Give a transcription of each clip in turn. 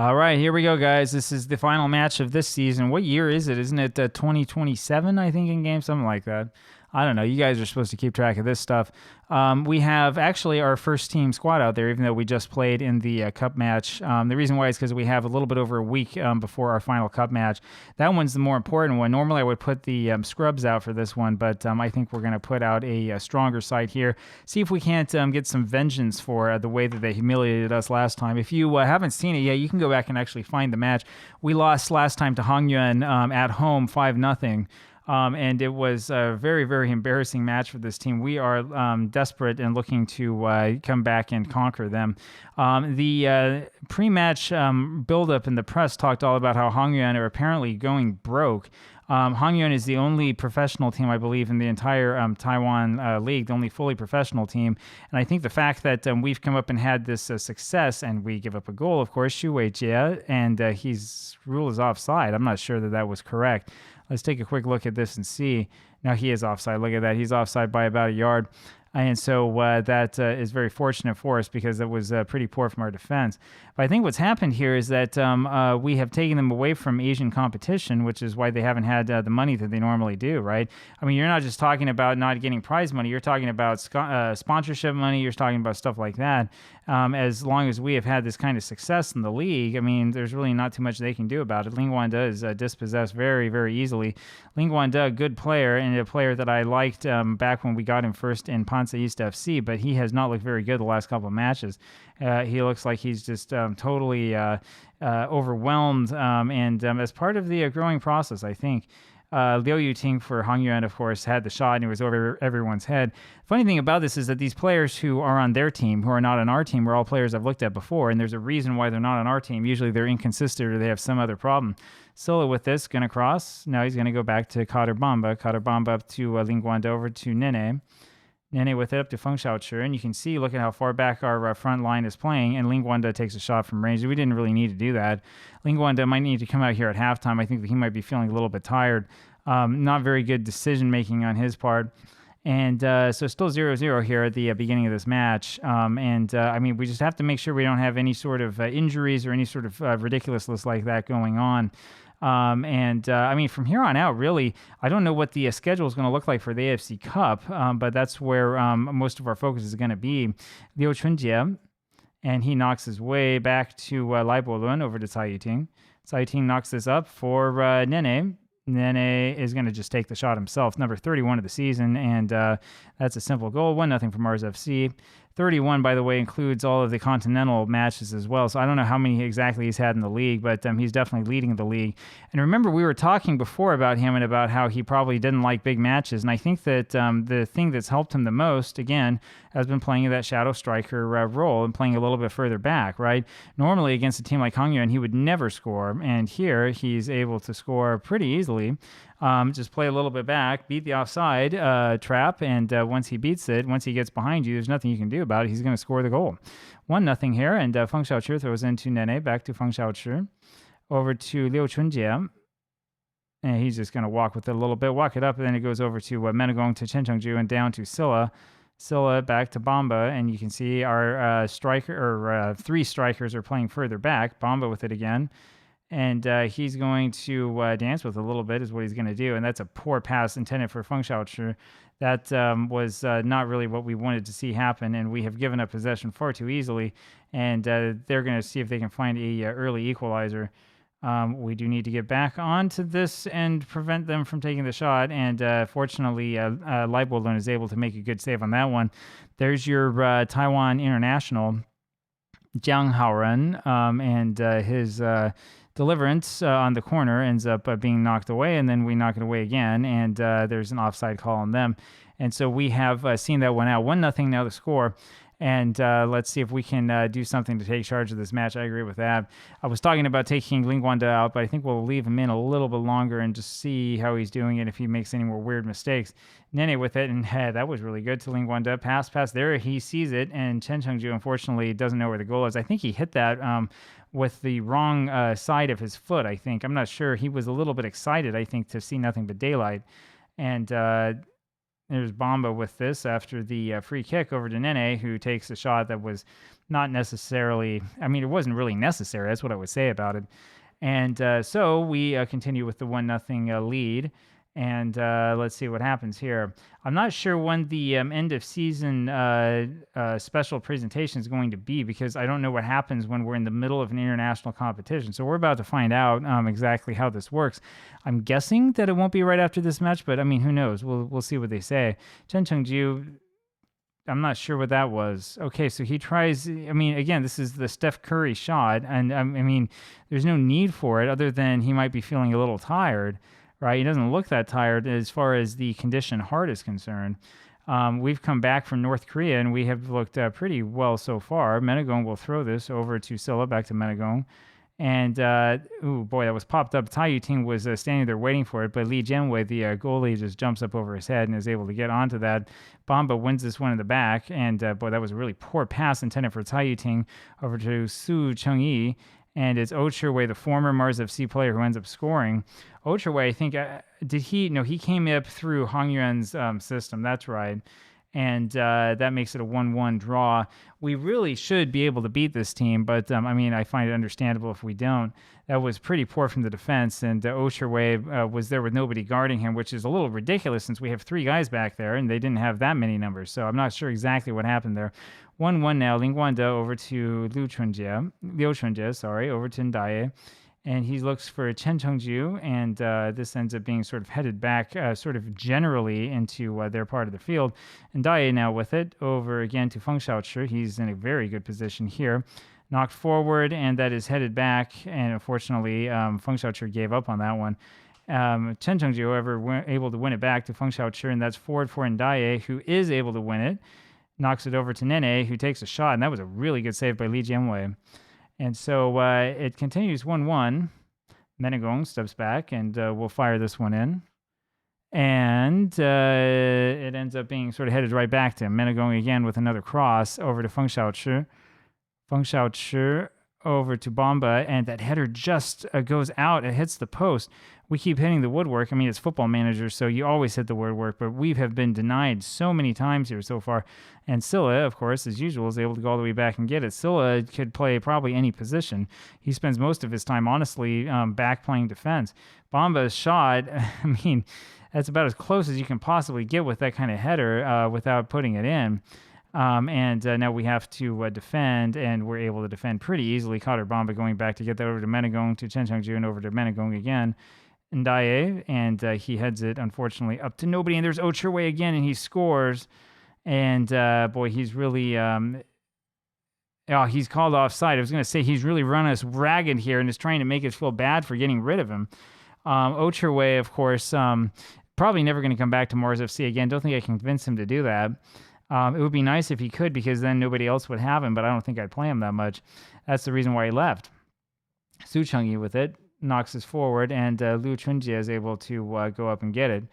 All right, here we go, guys. This is the final match of this season. What year is it? Isn't it 2027, I think, in game? Something like that. I don't know. You guys are supposed to keep track of this stuff. We have actually our first team squad out there, even though we just played in the cup match. The reason why is because we have a little bit over a week before our final cup match. That one's the more important one. Normally, I would put the scrubs out for this one, but I think we're going to put out a stronger side here. See if we can't get some vengeance for the way that they humiliated us last time. If you haven't seen it yet, you can go back and actually find the match. We lost last time to Yuan at home 5-0. And it was a very, very embarrassing match for this team. We are desperate and looking to come back and conquer them. The pre-match build-up in the press talked all about how Hongyuan are apparently going broke. Hongyuan is the only professional team, I believe, in the entire Taiwan league, the only fully professional team. And I think the fact that we've come up and had this success, and we give up a goal, of course, Xu Weijie, and his rule is offside. I'm not sure that that was correct. Let's take a quick look at this and see. Now he is offside. Look at that. He's offside by about a yard. And so that is very fortunate for us because it was pretty poor from our defense. But I think what's happened here is that we have taken them away from Asian competition, which is why they haven't had the money that they normally do, right? I mean, you're not just talking about not getting prize money. You're talking about sponsorship money. You're talking about stuff like that. As long as we have had this kind of success in the league, I mean, there's really not too much they can do about it. Ling Guanda is dispossessed very, very easily. Ling Guanda, good player, and a player that I liked back when we got him first in Pansa East FC, but he has not looked very good the last couple of matches. He looks like he's just totally overwhelmed, and as part of the growing process, I think. Liu Yuting for Hongyuan, of course, had the shot and it was over everyone's head. Funny thing about this is that these players who are on their team, who are not on our team, are all players I've looked at before, and there's a reason why they're not on our team. Usually they're inconsistent or they have some other problem. Silla with this, going to cross. Now he's going to go back to Kaderbamba. Kaderbamba up to Ling Guanda over to Nene. Nene with it up to Feng Xiaochi, and you can see, look at how far back our front line is playing, and Ling Guanda takes a shot from range. We didn't really need to do that. Ling Guanda might need to come out here at halftime. I think that he might be feeling a little bit tired. Not very good decision-making on his part. And so still 0-0 here at the beginning of this match. I mean, we just have to make sure we don't have any sort of injuries or any sort of ridiculousness like that going on. I mean, from here on out, really, I don't know what the schedule is going to look like for the AFC Cup, but that's where most of our focus is going to be. Liu Chunjie, and he knocks his way back to Lai Bolun over to Cai Yiting. Cai Yiting knocks this up for Nene. Nene is going to just take the shot himself, number 31 of the season, and that's a simple goal, 1-0 from Mars FC. 31, by the way, includes all of the continental matches as well, so I don't know how many exactly he's had in the league, but he's definitely leading the league. And remember, we were talking before about him and about how he probably didn't like big matches, and I think that the thing that's helped him the most, again, has been playing that shadow striker role and playing a little bit further back, right? Normally, against a team like Hongyuan, he would never score, and here he's able to score pretty easily. Just play a little bit back, beat the offside trap, and once he beats it, once he gets behind you, there's nothing you can do about it. He's going to score the goal. 1-0 here, and Feng Xiaochi throws into Nene, back to Feng Xiaochi, over to Liu Chunjie, and he's just going to walk with it a little bit, walk it up, and then it goes over to Menagong to Chen Chengju and down to Silla. Silla back to Bamba, and you can see our three strikers are playing further back. Bamba with it again. And he's going to dance with a little bit is what he's going to do. And that's a poor pass intended for Feng Xiaochi. That was not really what we wanted to see happen. And we have given up possession far too easily. And they're going to see if they can find a early equalizer. We do need to get back onto this and prevent them from taking the shot. And fortunately, Lai Bolun is able to make a good save on that one. There's your Taiwan international, Jiang Haoren, and his... deliverance on the corner ends up being knocked away, and then we knock it away again, and there's an offside call on them. And so we have seen that one out. 1-0 now the score. And let's see if we can do something to take charge of this match. I agree with that. I was talking about taking Ling Guanda out, but I think we'll leave him in a little bit longer and just see how he's doing it, if he makes any more weird mistakes. Nene with it, and that was really good to Ling Guanda. Pass there. He sees it, and Chen Chengju, unfortunately, doesn't know where the goal is. I think he hit that with the wrong side of his foot, I think. I'm not sure. He was a little bit excited, I think, to see nothing but daylight. And there's Bamba with this after the free kick over to Nene, who takes a shot that was not necessarily, I mean, it wasn't really necessary. That's what I would say about it. And so we continue with the 1-0 lead. And let's see what happens here. I'm not sure when the end of season special presentation is going to be, because I don't know what happens when we're in the middle of an international competition. So we're about to find out exactly how this works. I'm guessing that it won't be right after this match, but I mean, who knows? We'll see what they say. Chen Chengju, I'm not sure what that was. Okay, so he tries, I mean, again, this is the Steph Curry shot, and I mean, there's no need for it other than he might be feeling a little tired, right? He doesn't look that tired as far as the conditioned heart is concerned. We've come back from North Korea, and we have looked pretty well so far. Menegong will throw this over to Silla, back to Menegong. And, oh boy, that was popped up. Tai Yuting was standing there waiting for it, but Li Jianwei, the goalie, just jumps up over his head and is able to get onto that. Bamba wins this one in the back, and boy, that was a really poor pass intended for Tai Yuting over to Su Chengyi. And it's Ocherwei, the former Mars FC player, who ends up scoring. Ocherwei, I think, did he? No, he came up through Hong Yuan's system. That's right. And that makes it a 1-1 draw. We really should be able to beat this team, but I mean, I find it understandable if we don't. That was pretty poor from the defense, and Ocherwei was there with nobody guarding him, which is a little ridiculous since we have 3 guys back there, and they didn't have that many numbers, so I'm not sure exactly what happened there. 1-1 now. Ling Guanda over to Liu Chunjie, over to Ndaye. And he looks for Chen Chengju, and this ends up being sort of headed back sort of generally into their part of the field. And Dai now with it, over again to Feng Xiaochi. He's in a very good position here. Knocked forward, and that is headed back, and unfortunately, Feng Xiaochi gave up on that one. Chen Chengju, however, able to win it back to Feng Xiaochi, and that's forward for Ndaye, who is able to win it. Knocks it over to Nene, who takes a shot, and that was a really good save by Li Jianwei. And so it continues 1-1. Menegong steps back, and we'll fire this one in. And it ends up being sort of headed right back to him. Menegong again with another cross over to Feng Xiaochi. Feng Xiaochi over to Bamba, and that header just goes out. It hits the post. We keep hitting the woodwork. I mean, it's Football Manager, so you always hit the woodwork, but we have been denied so many times here so far. And Silla, of course, as usual, is able to go all the way back and get it. Silla could play probably any position. He spends most of his time, honestly, back playing defense. Bamba's shot, I mean, that's about as close as you can possibly get with that kind of header without putting it in. And now we have to defend, and we're able to defend pretty easily. Kader Bamba going back to get that over to Menegong, to Chen Chengju, and over to Menegong again. Ndaye, and he heads it, unfortunately, up to nobody. And there's Ocherwei again, and he scores. And boy, he's really... he's called offside. I was going to say he's really run us ragged here and is trying to make us feel bad for getting rid of him. Ocherwei, of course, probably never going to come back to Mars FC again. Don't think I can convince him to do that. It would be nice if he could, because then nobody else would have him, but I don't think I'd play him that much. That's the reason why he left. Su Chengyi with it, knocks us forward, and Liu Chunjie is able to go up and get it.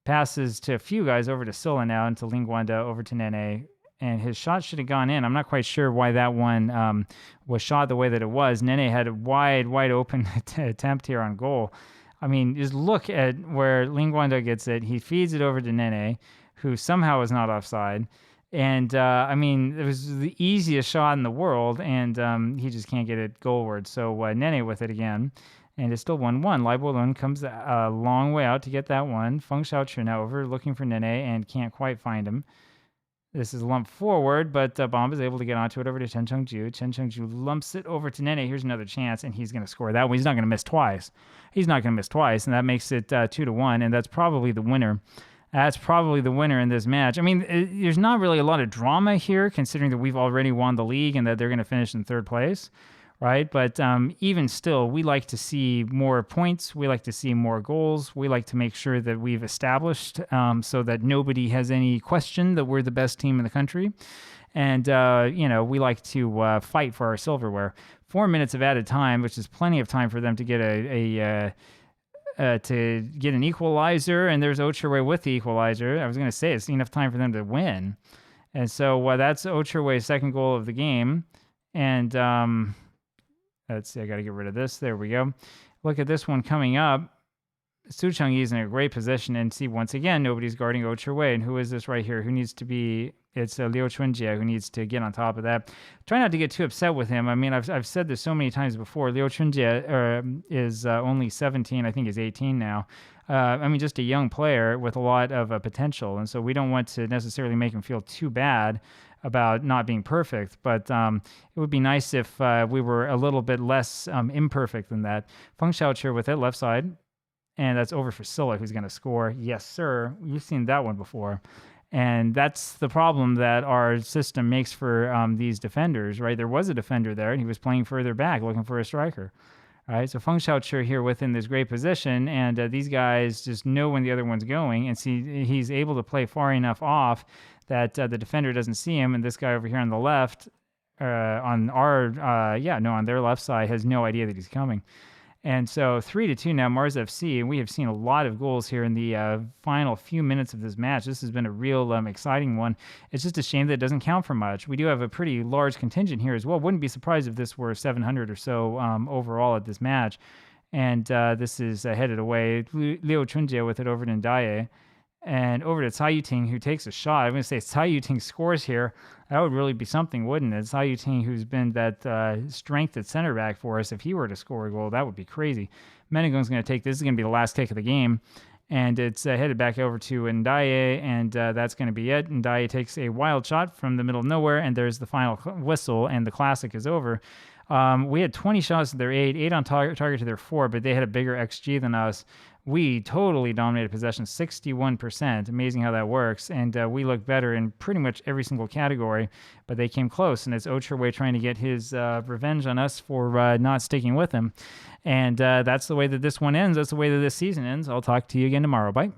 Passes to a few guys over to Silla now, and to Ling Guanda, over to Nene, and his shot should have gone in. I'm not quite sure why that one was shot the way that it was. Nene had a wide open attempt here on goal. I mean, just look at where Ling Guanda gets it. He feeds it over to Nene, who somehow is not offside. And, I mean, it was the easiest shot in the world, and he just can't get it goalward. So Nene with it again, and it's still 1-1. Lai Bolun comes a long way out to get that one. Feng Xiaochi now over, looking for Nene, and can't quite find him. This is lumped forward, but Bomb is able to get onto it over to Chen Chengju. Chen Chengju lumps it over to Nene. Here's another chance, and he's going to score that one. He's not going to miss twice. And that makes it 2-1, and that's probably the winner. That's probably the winner in this match. I mean, there's not really a lot of drama here, considering that we've already won the league and that they're going to finish in third place, right? But even still, we like to see more points. We like to see more goals. We like to make sure that we've established so that nobody has any question that we're the best team in the country. And, we like to fight for our silverware. 4 minutes of added time, which is plenty of time for them to get to get an equalizer, and there's Ocherwei with the equalizer. I was going to say it's enough time for them to win. And so that's Ocherwei's second goal of the game. And let's see, I got to get rid of this. There we go. Look at this one coming up. Su Chengyi is in a great position, and see, once again, nobody's guarding Ocherwei. And who is this right here? Who needs to be... It's Liu Chunjie who needs to get on top of that. Try not to get too upset with him. I mean, I've said this so many times before. Liu Chunjie is only 17. I think he's 18 now. I mean, just a young player with a lot of potential. And so we don't want to necessarily make him feel too bad about not being perfect. But it would be nice if we were a little bit less imperfect than that. Feng Xiaoqi with it, left side. And that's over for Silla, who's going to score. Yes, sir. You've seen that one before. And that's the problem that our system makes for these defenders, right? There was a defender there, and he was playing further back, looking for a striker. All right, so Feng Xiaoqi here within this great position, and these guys just know when the other one's going, and see he's able to play far enough off that the defender doesn't see him, and this guy over here on the left, on their left side, has no idea that he's coming. And so 3-2 now, Mars FC, and we have seen a lot of goals here in the final few minutes of this match. This has been a real exciting one. It's just a shame that it doesn't count for much. We do have a pretty large contingent here as well. Wouldn't be surprised if this were 700 or so overall at this match. And this is headed away. Liu Chunjie with it over to Ndaye. And over to Cai Yuting, who takes a shot. I'm going to say Cai Yuting scores here. That would really be something, wouldn't it? Cai Yuting, who's been that strength at center back for us, if he were to score a goal, that would be crazy. Menegon's going to take this. This is going to be the last take of the game. And it's headed back over to Ndaye, and that's going to be it. Ndaye takes a wild shot from the middle of nowhere, and there's the final whistle, and the classic is over. We had 20 shots to their 8 on target to their 4, but they had a bigger XG than us. We totally dominated possession, 61%. Amazing how that works. And we look better in pretty much every single category, but they came close. And it's Ocherway trying to get his revenge on us for not sticking with him. And that's the way that this one ends. That's the way that this season ends. I'll talk to you again tomorrow. Bye.